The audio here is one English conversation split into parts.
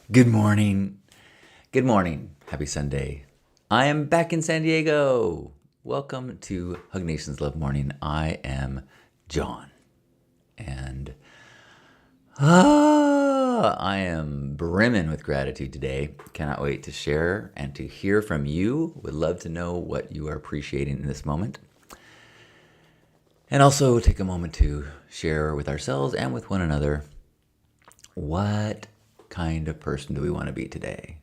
Good morning. Good morning. Happy Sunday. I am back in San Diego. Welcome to Hug Nation's Love Morning. I am John. And I am brimming with gratitude today. Cannot wait to share and to hear from you. Would love to know what you are appreciating in this moment. And also take a moment to share with ourselves and with one another what kind of person do we want to be today?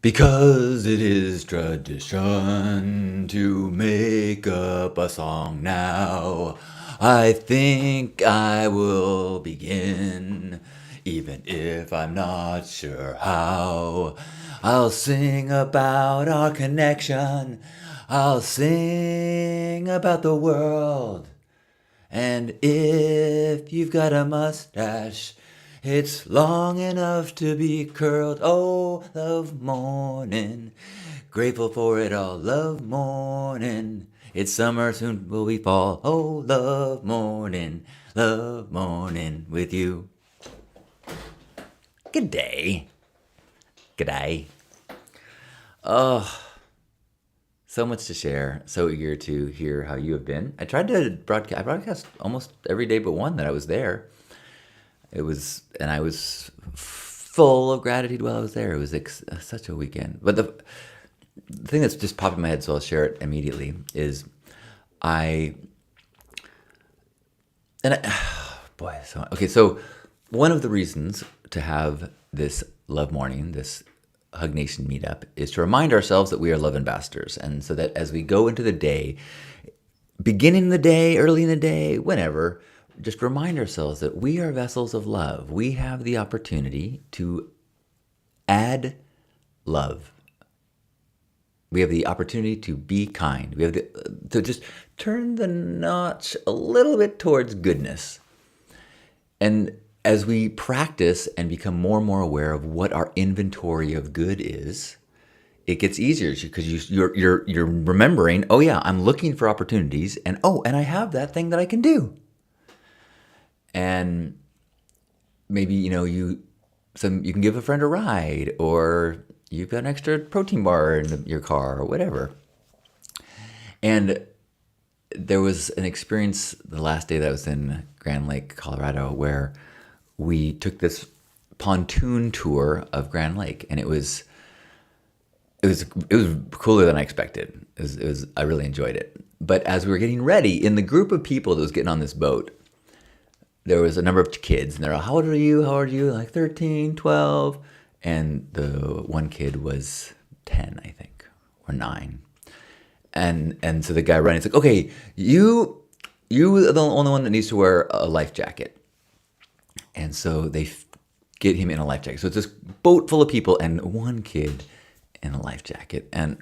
Because it is tradition to make up a song now, I think I will begin, even if I'm not sure how. I'll sing about our connection. I'll sing about the world. And if you've got a mustache, it's long enough to be curled. Oh, love morning, grateful for it all. Love morning, it's summer, soon will be fall. Oh, love morning with you. Good day. Good day. Oh, so much to share. So eager to hear how you have been. I tried to broadcast. I broadcast almost every day but one that I was there. I was full of gratitude while I was there. It was such a weekend. But the thing that's just popped in my head, so I'll share it immediately, is I boy. So one of the reasons to have this love morning, this Hug Nation meetup, is to remind ourselves that we are love ambassadors. And so that as we go into the day, beginning the day, early in the day, whenever, just remind ourselves that we are vessels of love. We have the opportunity to add love. We have the opportunity to be kind. We have to just turn the notch a little bit towards goodness. And as we practice and become more and more aware of what our inventory of good is, it gets easier because you're remembering, oh yeah, I'm looking for opportunities, and I have that thing that I can do. And maybe you can give a friend a ride, or you've got an extra protein bar in your car, or whatever. And there was an experience the last day that I was in Grand Lake, Colorado, where we took this pontoon tour of Grand Lake, and it was cooler than I expected. I really enjoyed it. But as we were getting ready, in the group of people that was getting on this boat, there was a number of kids, and they're all, how old are you? How old are you? Like 13, 12. And the one kid was 10, I think, or 9. And so the guy running, it's like, okay, you are the only one that needs to wear a life jacket. And so they get him in a life jacket. So it's this boat full of people and one kid in a life jacket. And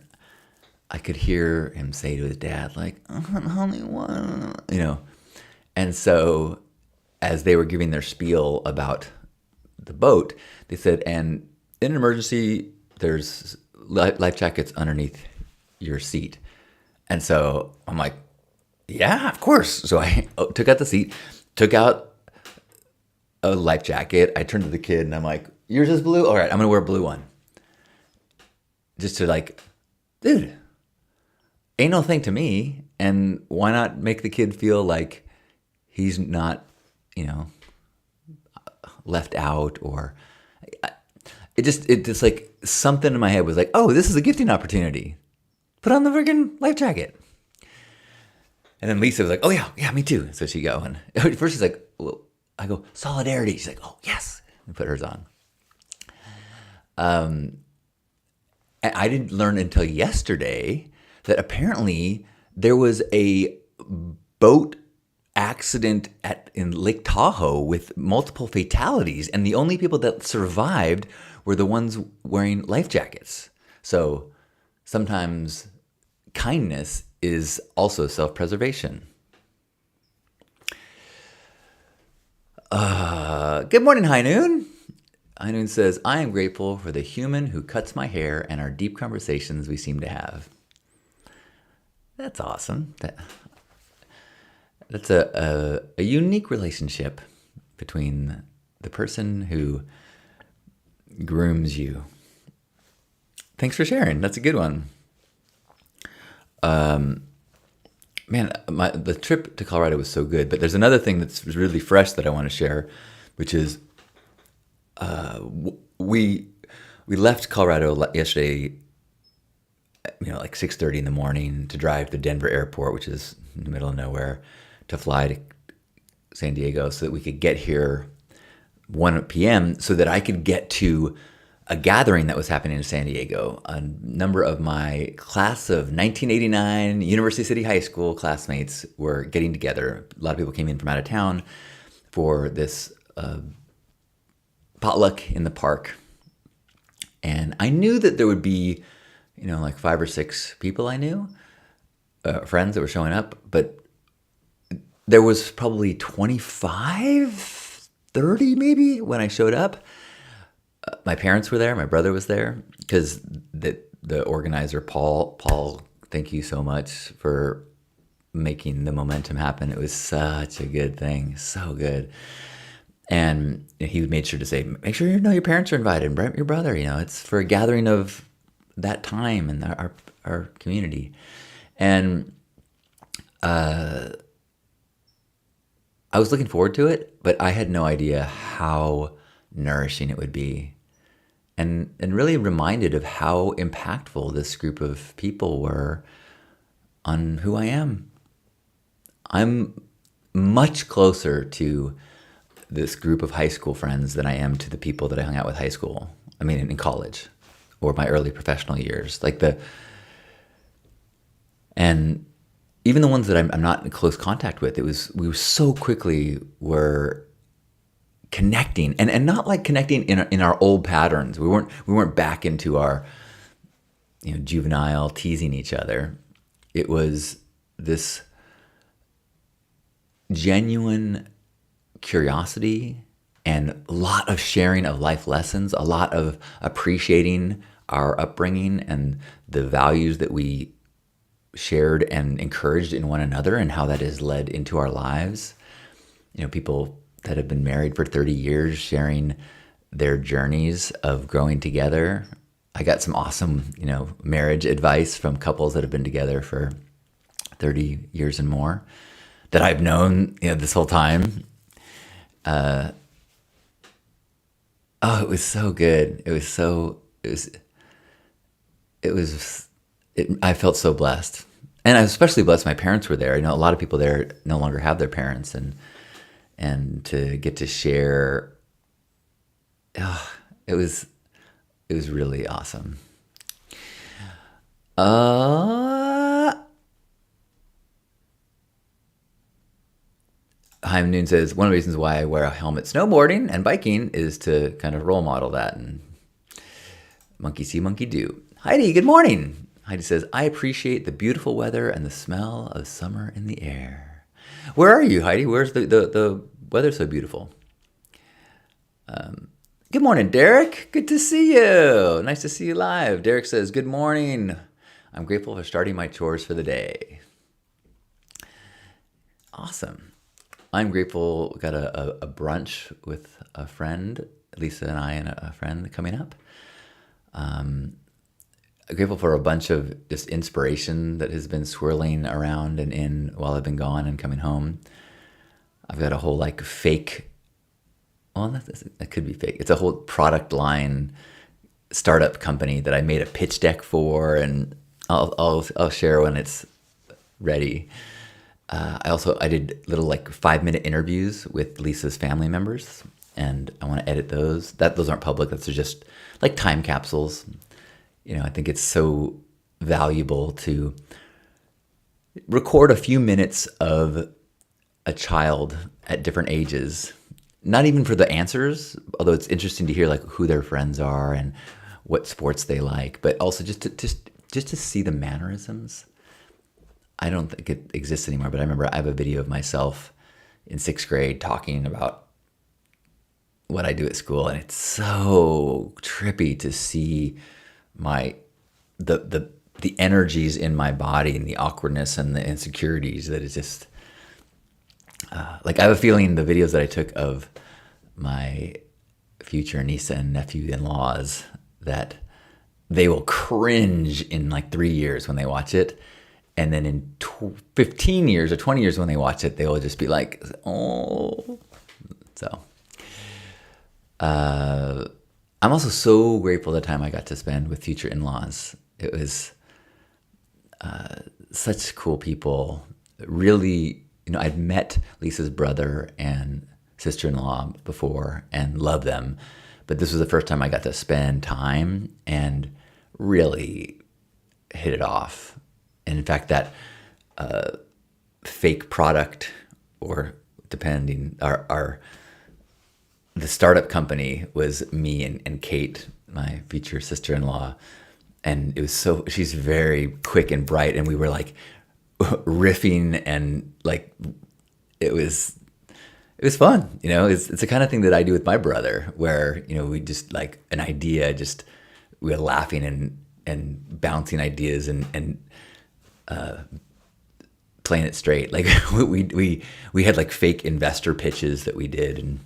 I could hear him say to his dad, like, only one, And so as they were giving their spiel about the boat, they said, and in an emergency, there's life jackets underneath your seat. And so I'm like, yeah, of course. So I took out the seat, took out a life jacket. I turned to the kid and I'm like, yours is blue? All right, I'm going to wear a blue one. Just to like, dude, ain't no thing to me. And why not make the kid feel like he's not, left out, or it just like something in my head was like, oh, this is a gifting opportunity. Put on the friggin' life jacket. And then Lisa was like, oh yeah, me too. So she go, and at first she's like, well, I go, solidarity. She's like, oh yes, and put hers on. And I didn't learn until yesterday that apparently there was a boat accident in Lake Tahoe with multiple fatalities, and the only people that survived were the ones wearing life jackets. So sometimes kindness is also self-preservation. Good morning, High Noon. High Noon says, I am grateful for the human who cuts my hair and our deep conversations we seem to have. That's awesome. That's a unique relationship between the person who grooms you. Thanks for sharing. That's a good one. Man, the trip to Colorado was so good, but there's another thing that's really fresh that I want to share, which is we left Colorado yesterday, like 6:30 in the morning to drive to Denver Airport, which is in the middle of nowhere, to fly to San Diego so that we could get here 1 p.m. so that I could get to a gathering that was happening in San Diego. A number of my class of 1989 University City High School classmates were getting together. A lot of people came in from out of town for this potluck in the park. And I knew that there would be, like 5 or 6 people I knew, friends that were showing up, but there was probably 25, 30 maybe when I showed up. My parents were there. My brother was there because the organizer, Paul, thank you so much for making the momentum happen. It was such a good thing. So good. And he made sure to say, make sure your parents are invited, and your brother, it's for a gathering of that time in our community. And I was looking forward to it, but I had no idea how nourishing it would be. And really reminded of how impactful this group of people were on who I am. I'm much closer to this group of high school friends than I am to the people that I hung out with in college or my early professional years. And even the ones that I'm not in close contact with, we so quickly were connecting, and not like connecting in our old patterns. We weren't back into our juvenile teasing each other. It was this genuine curiosity and a lot of sharing of life lessons, a lot of appreciating our upbringing and the values that we shared and encouraged in one another, and how that has led into our lives. People that have been married for 30 years sharing their journeys of growing together. I got some awesome, marriage advice from couples that have been together for 30 years and more that I've known, this whole time. It was so good. I felt so blessed. And I was especially blessed my parents were there. A lot of people there no longer have their parents, and to get to share, it was really awesome. Haim Noon says, one of the reasons why I wear a helmet snowboarding and biking is to kind of role model that. And monkey see, monkey do. Heidi, good morning. Heidi says, I appreciate the beautiful weather and the smell of summer in the air. Where are you, Heidi? Where's the weather so beautiful? Good morning, Derek. Good to see you. Nice to see you live. Derek says, good morning. I'm grateful for starting my chores for the day. Awesome. I'm grateful. We got a brunch with a friend, Lisa and I, and a friend coming up. I'm grateful for a bunch of just inspiration that has been swirling around and in while I've been gone and coming home. I've got a whole fake, well, that could be fake. It's a whole product line startup company that I made a pitch deck for, and I'll share when it's ready. I did little 5-minute interviews with Lisa's family members, and I want to edit those. Those aren't public. Those are just time capsules. I think it's so valuable to record a few minutes of a child at different ages, not even for the answers, although it's interesting to hear who their friends are and what sports they like, but also just to see the mannerisms. I don't think it exists anymore, but I remember I have a video of myself in 6th grade talking about what I do at school, and it's so trippy to see the energies in my body and the awkwardness and the insecurities that is just I have a feeling the videos that I took of my future niece and nephew-in-laws that they will cringe in like 3 years when they watch it. And then in 15 years or 20 years when they watch it, they will just be like, oh. So I'm also so grateful the time I got to spend with future in-laws. It was such cool people. Really, I'd met Lisa's brother and sister-in-law before and loved them. But this was the first time I got to spend time and really hit it off. And in fact, that fake product, or depending, the startup company was me and Kate, my future sister-in-law. And it was she's very quick and bright. And we were like riffing, and like, it was fun. It's the kind of thing that I do with my brother, where, we just like an idea, we were laughing and bouncing ideas and playing it straight. Like we had like fake investor pitches that we did, and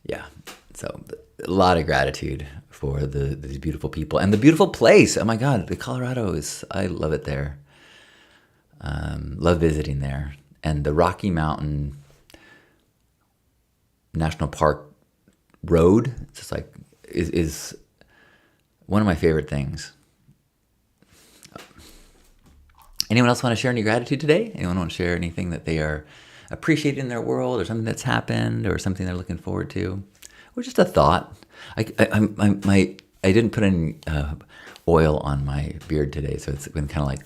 yeah. So a lot of gratitude for these beautiful people and the beautiful place. Oh my God, the Colorado I love it there. Love visiting there, and the Rocky Mountain National Park road. It's just like is one of my favorite things. Anyone else want to share any gratitude today? Anyone want to share anything that they are appreciating in their world, or something that's happened, or something they're looking forward to, or just a thought? I didn't put any oil on my beard today, so it's been kind of like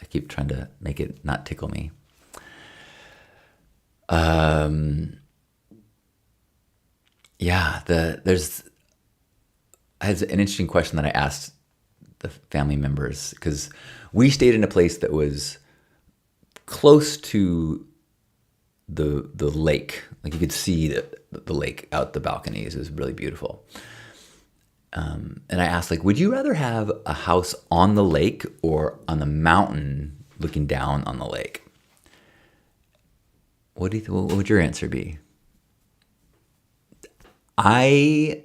I keep trying to make it not tickle me. I had an interesting question that I asked the family members, because we stayed in a place that was close to the lake. Like, you could see the lake out the balconies. It was really beautiful. And I asked, like, would you rather have a house on the lake or on the mountain looking down on the lake? What would your answer be? My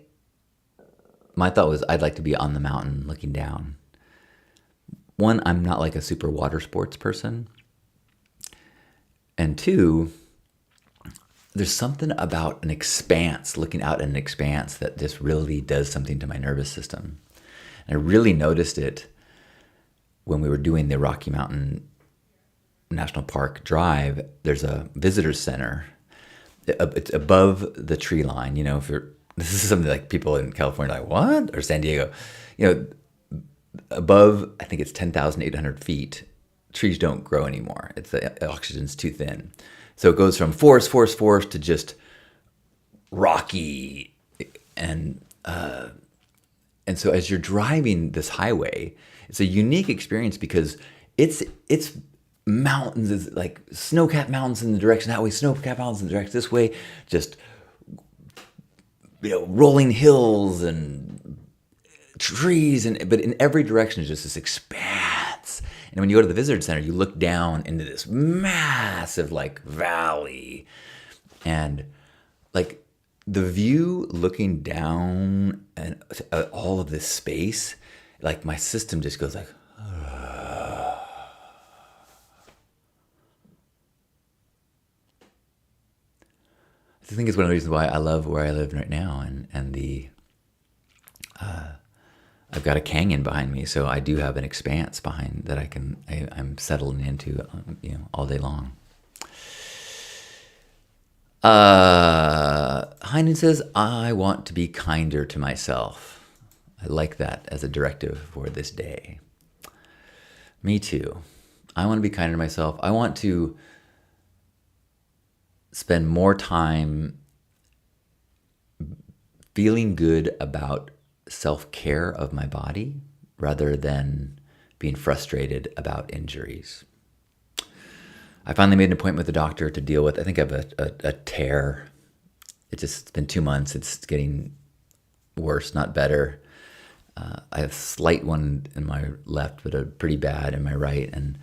thought was, I'd like to be on the mountain looking down. One, I'm not like a super water sports person. And two, there's something about an expanse, looking out at an expanse, that just really does something to my nervous system. And I really noticed it when we were doing the Rocky Mountain National Park drive. There's a visitor's center. It's above the tree line. This is something like people in California are like, what? Or San Diego. Above, I think it's 10,800 feet, trees don't grow anymore. The oxygen's too thin. So it goes from forest to just rocky. And so as you're driving this highway, it's a unique experience, because it's mountains, is like snow-capped mountains in the direction that way, snow-capped mountains in the direction this way, just rolling hills and trees, but in every direction is just this expanse. And when you go to the visitor center, you look down into this massive like valley, and like the view looking down and all of this space, like my system just goes like, I think it's one of the reasons why I love where I live right now, and I've got a canyon behind me, so I do have an expanse behind that I'm settling into, all day long. Heinen says, I want to be kinder to myself. I like that as a directive for this day. Me too. I want to be kinder to myself. I want to spend more time feeling good about self-care of my body rather than being frustrated about injuries. I finally made an appointment with the doctor to deal with, I think I have a tear. It's been 2 months. It's getting worse, not better. I have a slight one in my left, but a pretty bad in my right. And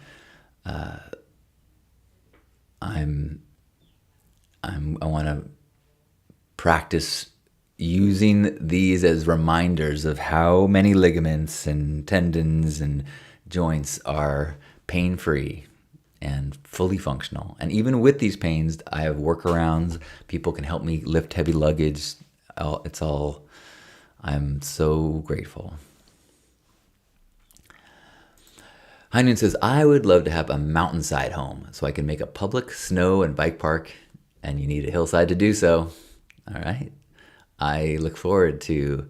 I want to practice using these as reminders of how many ligaments and tendons and joints are pain-free and fully functional. And even with these pains, I have workarounds. People can help me lift heavy luggage. I'm so grateful. Heinun says, I would love to have a mountainside home so I can make a public snow and bike park, and you need a hillside to do so. All right. I look forward to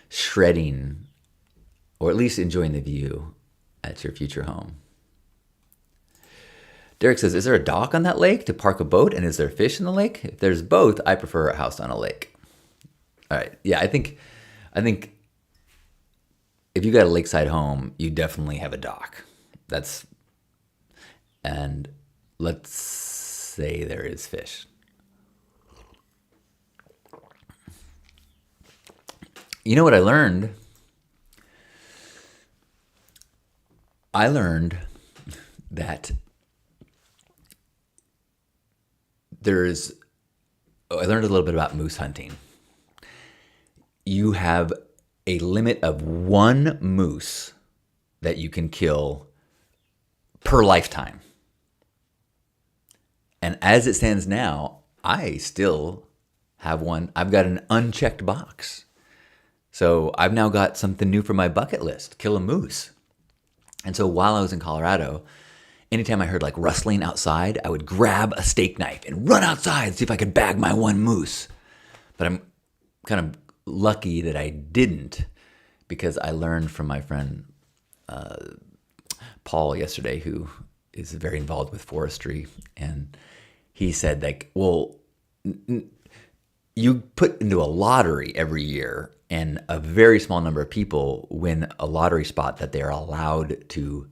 shredding, or at least enjoying the view at your future home. Derek says, is there a dock on that lake to park a boat, and is there fish in the lake? If there's both, I prefer a house on a lake. All right. Yeah, I think if you got a lakeside home, you definitely have a dock. And let's say there is fish. You know what I learned? I learned that I learned a little bit about moose hunting. You have a limit of one moose that you can kill per lifetime. And as it stands now, I still have one. I've got an unchecked box. So I've now got something new for my bucket list, kill a moose. And so while I was in Colorado, anytime I heard like rustling outside, I would grab a steak knife and run outside and see if I could bag my one moose. But I'm kind of lucky that I didn't, because I learned from my friend Paul yesterday, who is very involved with forestry, and he said, like, well, you put into a lottery every year, and a very small number of people win a lottery spot that they are allowed to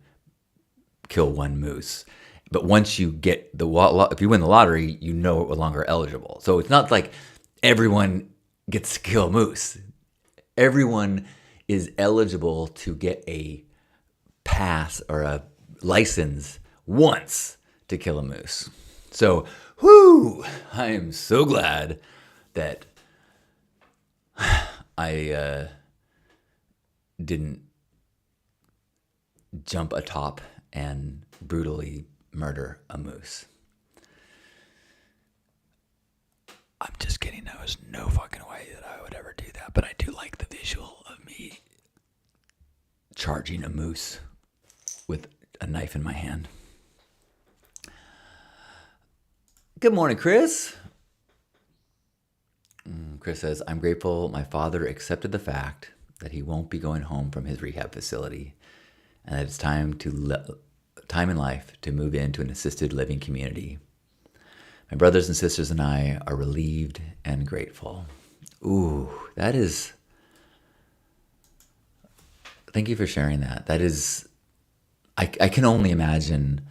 kill one moose. But once you get if you win the lottery, you no longer eligible. So it's not like everyone gets to kill a moose. Everyone is eligible to get a pass or a license once to kill a moose. So, I am so glad that I didn't jump atop and brutally murder a moose. I'm just kidding. There was no fucking way that I would ever do that. But I do like the visual of me charging a moose with a knife in my hand. Good morning, Chris. Chris says, I'm grateful my father accepted the fact that he won't be going home from his rehab facility, and that it's time in life to move into an assisted living community. My brothers and sisters and I are relieved and grateful. Ooh, that is... Thank you for sharing that. That is... I can only imagine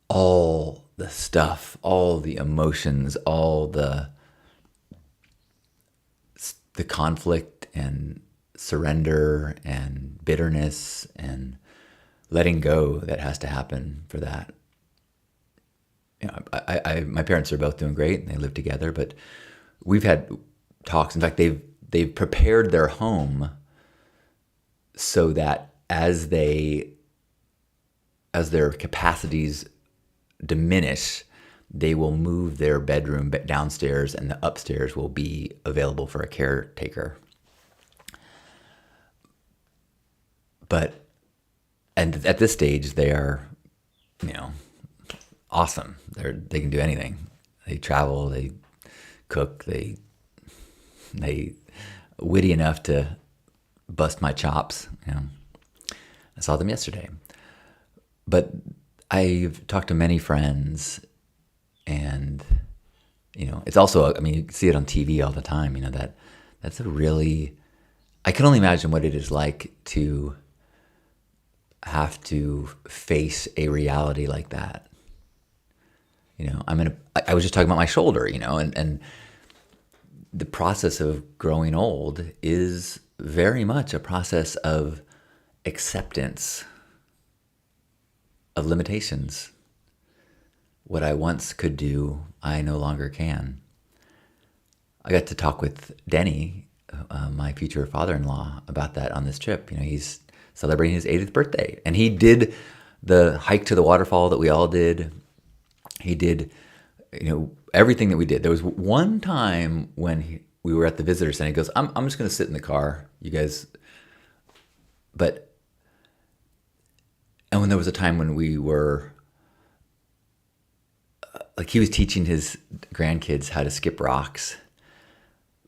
all the stuff, all the emotions, all the conflict and surrender and bitterness and letting go that has to happen for that. You know, my parents are both doing great and they live together, but we've had talks. In fact, they've prepared their home so that as their capacities diminish, they will move their bedroom downstairs and the upstairs will be available for a caretaker. And at this stage, they are, awesome. They can do anything. They travel, they cook, they witty enough to bust my chops. I saw them yesterday. But I've talked to many friends, and it's also, you see it on TV all the time. That's a really, I can only imagine what it is like to have to face a reality like that. I was just talking about my shoulder, and the process of growing old is very much a process of acceptance of limitations. What I once could do, I no longer can. got to talk with Denny, my future father-in-law, about that on this trip. He's celebrating his 80th birthday, and he did the hike to the waterfall that we all did. He did, everything that we did. There was one time when we were at the visitor center. He goes, I'm just going to sit in the car, you guys. And when there was a time when we were, he was teaching his grandkids how to skip rocks.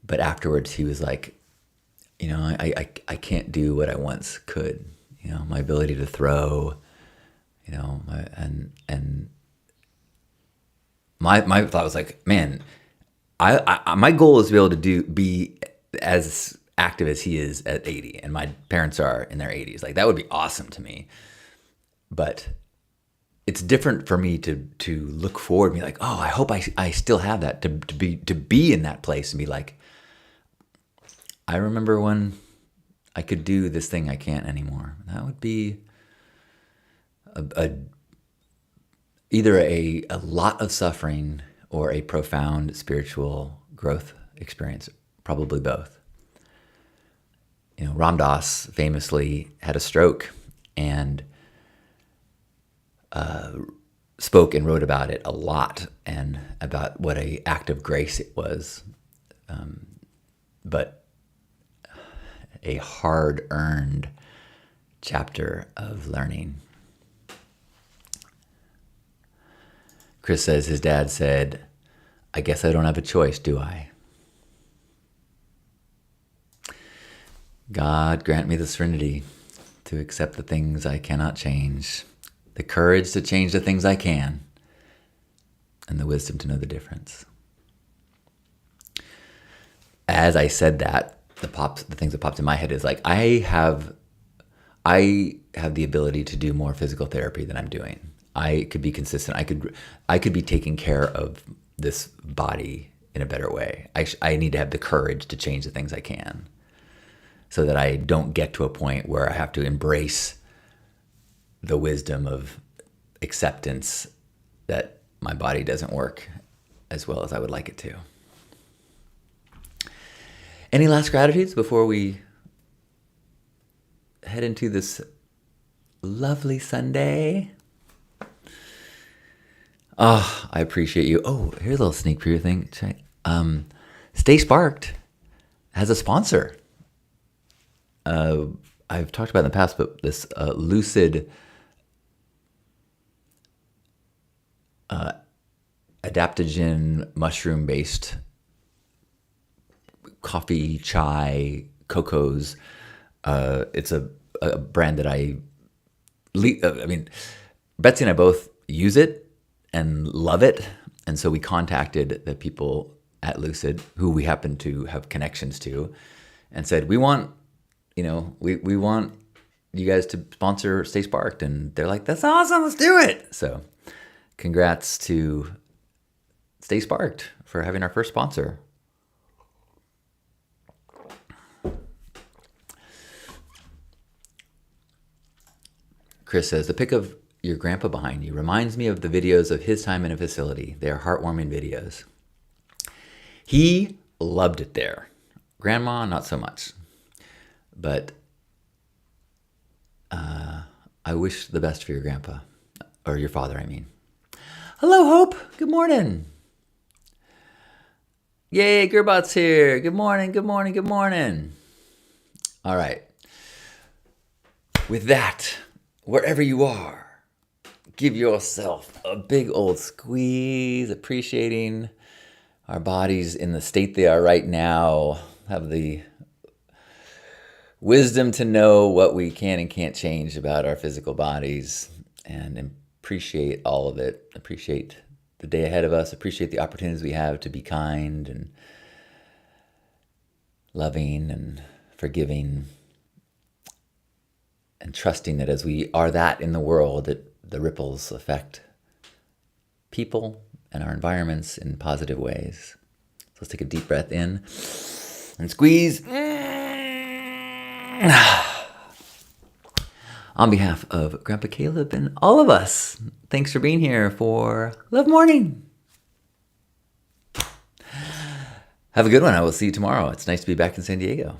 But afterwards he was like, I can't do what I once could. My ability to throw, my thought was like, man, I my goal is to be able to be as active as he is at 80, and my parents are in their 80s. Like, that would be awesome to me. But it's different for me to look forward and be like, oh, I hope I still have that, to be in that place and be like, I remember when I could do this thing I can't anymore. That would be either a lot of suffering or a profound spiritual growth experience, probably both. Ram Dass famously had a stroke and spoke and wrote about it a lot, and about what an act of grace it was, but a hard-earned chapter of learning. Chris says his dad said, I guess I don't have a choice, do I? God grant me the serenity to accept the things I cannot change, the courage to change the things I can, and the wisdom to know the difference. As I said that, the things that popped in my head is like, I have the ability to do more physical therapy than I'm doing. I could be consistent. I could be taking care of this body in a better way. I need to have the courage to change the things I can, so that I don't get to a point where I have to embrace the wisdom of acceptance that my body doesn't work as well as I would like it to. Any last gratitudes before we head into this lovely Sunday? Oh, I appreciate you. Oh, here's a little sneak preview thing. Stay Sparked has a sponsor. I've talked about it in the past, but this Lucid adaptogen mushroom-based coffee, chai, cocos. It's a brand that Betsy and I both use it and love it. And so we contacted the people at Lucid, who we happen to have connections to, and said, we want you guys to sponsor Stay Sparked. And they're like, that's awesome, let's do it. So congrats to Stay Sparked for having our first sponsor. Chris says, the pic of your grandpa behind you reminds me of the videos of his time in a facility. They are heartwarming videos. He loved it there. Grandma, not so much. But I wish the best for your grandpa, or your father, I mean. Hello, Hope. Good morning. Yay, Gerbot's here. Good morning, good morning, good morning. All right. With that, wherever you are, give yourself a big old squeeze, appreciating our bodies in the state they are right now. Have the wisdom to know what we can and can't change about our physical bodies, and appreciate all of it. Appreciate the day ahead of us. Appreciate the opportunities we have to be kind and loving and forgiving, and trusting that as we are that in the world, that the ripples affect people and our environments in positive ways. So let's take a deep breath in and squeeze. On behalf of Grandpa Caleb and all of us, thanks for being here for Love Morning. Have a good one. I will see you tomorrow. It's nice to be back in San Diego.